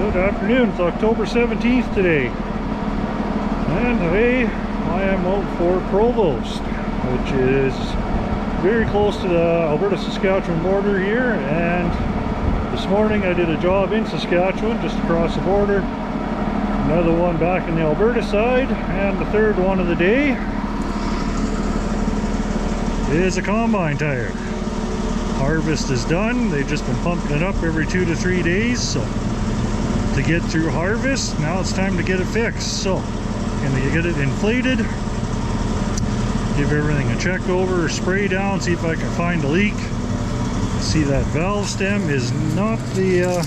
Good afternoon, it's October 17th today, and today I am out for Provost, which is very close to the Alberta-Saskatchewan border here. And this morning I did a job in Saskatchewan just across the border, another one back in the Alberta side, and the third one of the day is a combine tire. Harvest is done. They've just been pumping it up every 2 to 3 days, so to get through harvest, now it's time to get it fixed. So gonna get it inflated, give everything a check over, spray down, see if I can find a leak. See, that valve stem is not the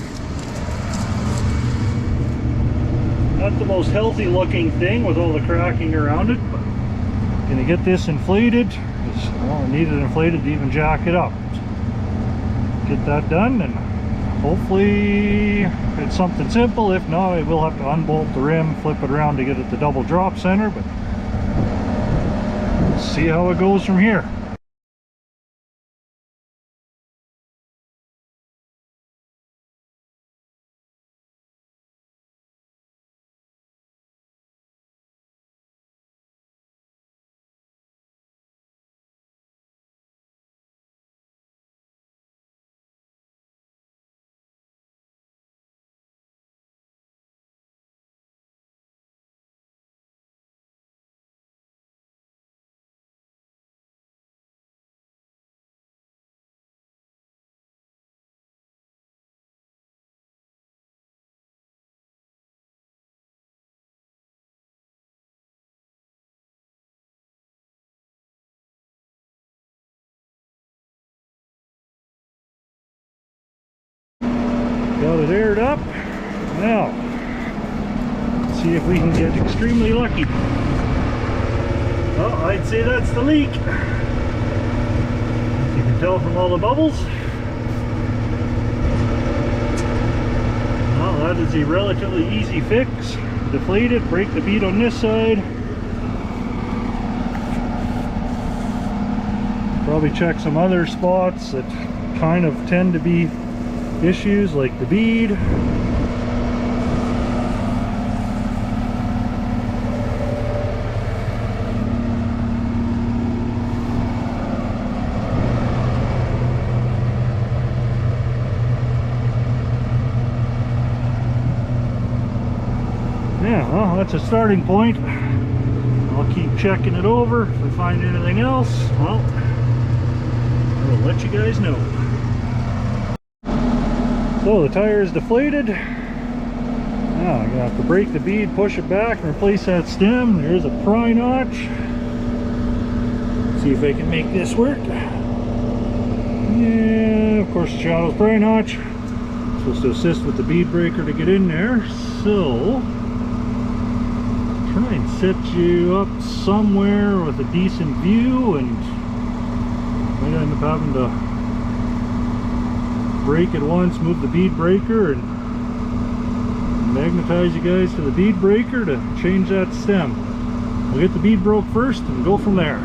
most healthy looking thing with all the cracking around it, but gonna get this inflated. Well, I need it inflated to even jack it up. Get that done, and hopefully it's something simple. If not, I will have to unbolt the rim, flip it around to get it the double drop center, but let's see how it goes from here. Got it aired up. Now, let's see if we can get extremely lucky. Well, I'd say that's the leak. You can tell from all the bubbles. Well, that is a relatively easy fix. Deflate it, break the bead on this side. Probably check some other spots that kind of tend to be issues, like the bead. Yeah, well, that's a starting point. I'll keep checking it over. If I find anything else, well, I'll let you guys know. So the tire is deflated. Now I'm gonna have to break the bead, push it back, and replace that stem. There's a pry notch. See if I can make this work. Yeah, of course the shadow's pry notch. It's supposed to assist with the bead breaker to get in there. So try and set you up somewhere with a decent view, and might end up having to break it once, move the bead breaker, and magnetize you guys to the bead breaker to change that stem. We'll get the bead broke first and go from there.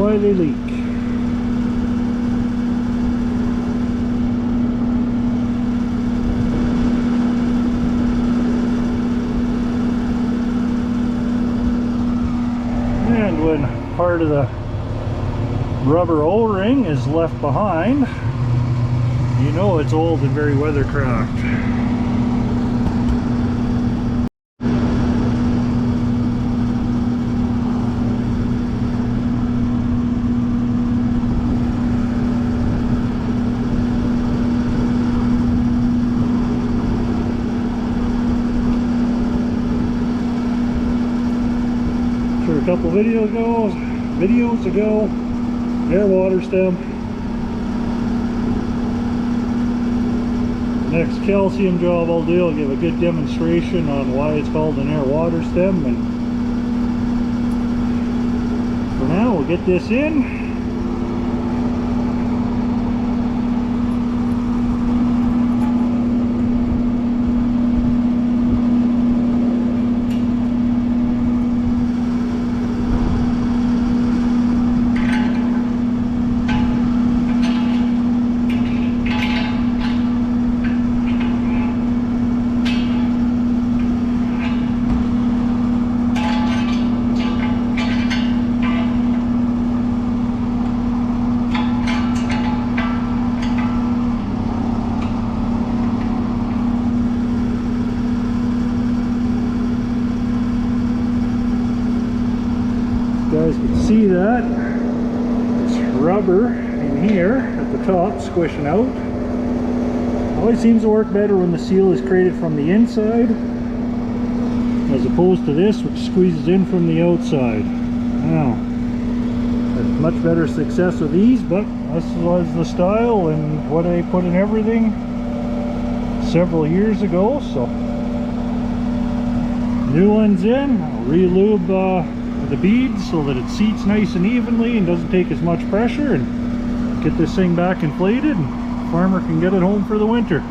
why they leak. And when part of the rubber O-ring is left behind, you know it's old and very weather-cracked. A couple videos ago, air water stem. Next calcium job I'll do, I'll give a good demonstration on why it's called an air water stem, and for now we'll get this in. You guys can see that it's rubber in here at the top squishing out. Always seems to work better when the seal is created from the inside as opposed to this, which squeezes in from the outside. Now, had much better success with these, but this was the style and what I put in everything several years ago. So new one's in. I'll re-lube the beads so that it seats nice and evenly and doesn't take as much pressure, and get this thing back inflated and farmer can get it home for the winter.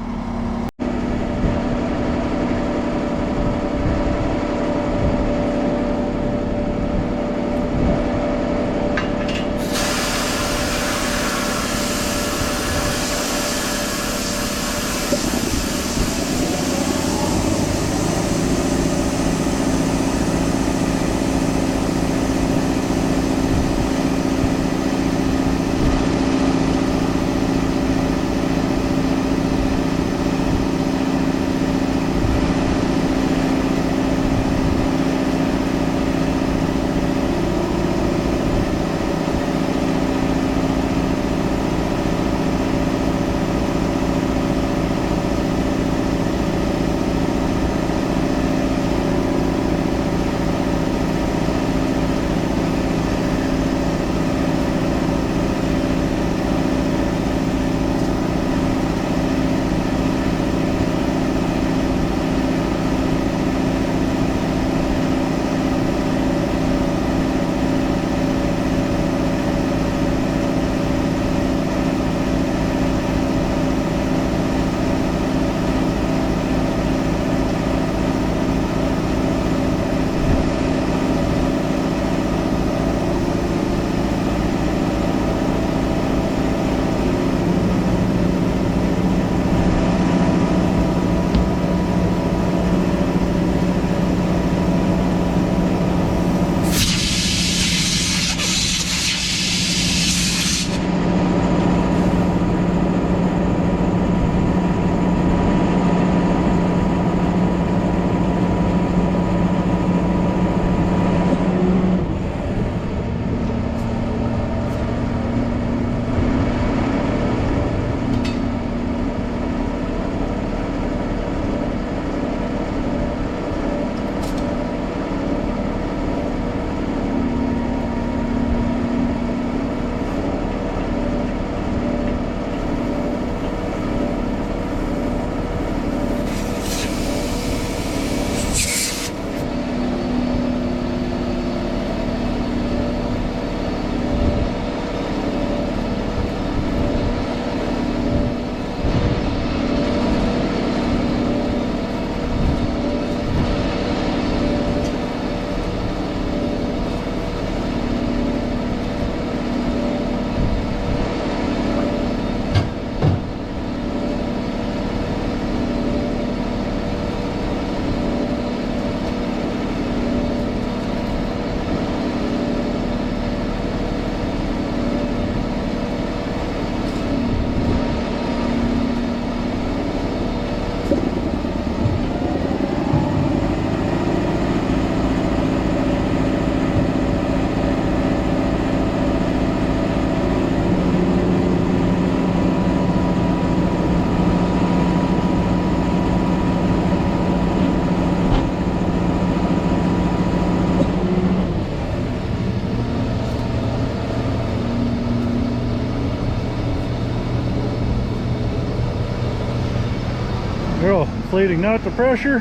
deflating that to pressure.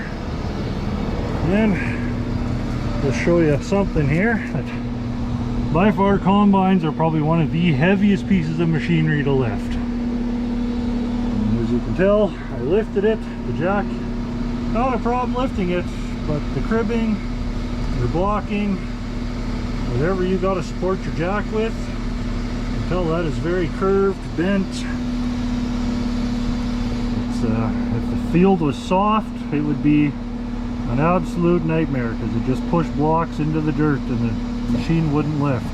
And just show you something here that by far combines are probably one of the heaviest pieces of machinery to lift. And as you can tell, I lifted it, the jack, not a problem lifting it, but the cribbing, your blocking, whatever you got to support your jack with, you can tell that is very curved, bent. It's, if the field was soft, it would be an absolute nightmare because it just pushed blocks into the dirt and the machine wouldn't lift.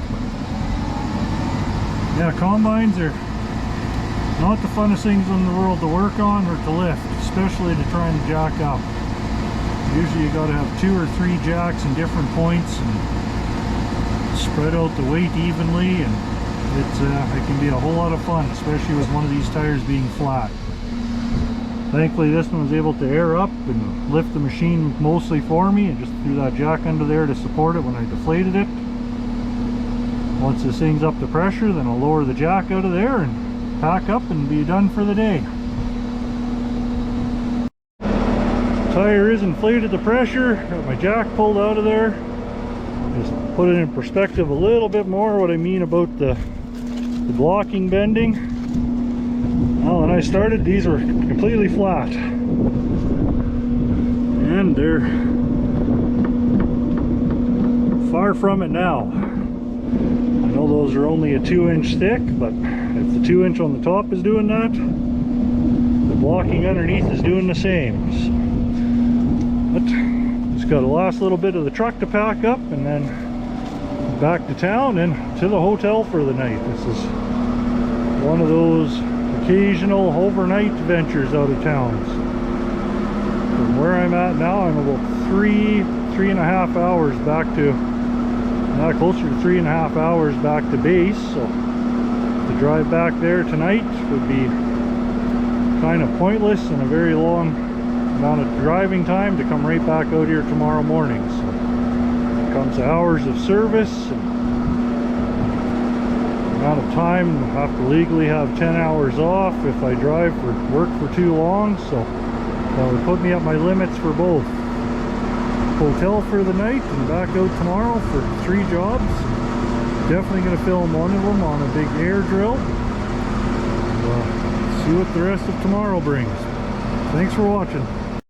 Yeah, combines are not the funnest things in the world to work on or to lift, especially to try and jack up. Usually you got to have 2 or 3 jacks in different points and spread out the weight evenly, and it can be a whole lot of fun, especially with one of these tires being flat. Thankfully this one was able to air up and lift the machine mostly for me, and just threw that jack under there to support it when I deflated it. Once this thing's up to pressure, then I'll lower the jack out of there and pack up and be done for the day. Tire is inflated to pressure, got my jack pulled out of there. Just put it in perspective a little bit more what I mean about the blocking bending. Well, when I started, these were completely flat, and they're far from it now. I know those are only a 2-inch thick, but if the 2-inch on the top is doing that, the blocking underneath is doing the same. But just got the last little bit of the truck to pack up, and then back to town and to the hotel for the night. This is one of those occasional overnight ventures out of towns. From where I'm at now, I'm about 3.5 hours back to, closer to 3.5 hours back to base. So to drive back there tonight would be kind of pointless and a very long amount of driving time to come right back out here tomorrow morning. So it comes to hours of service and amount of time. I have to legally have 10 hours off if I drive for work for too long, so that would put me at my limits for both hotel for the night and back out tomorrow for 3 jobs. Definitely going to film one of them on a big air drill. See what the rest of tomorrow brings. Thanks for watching.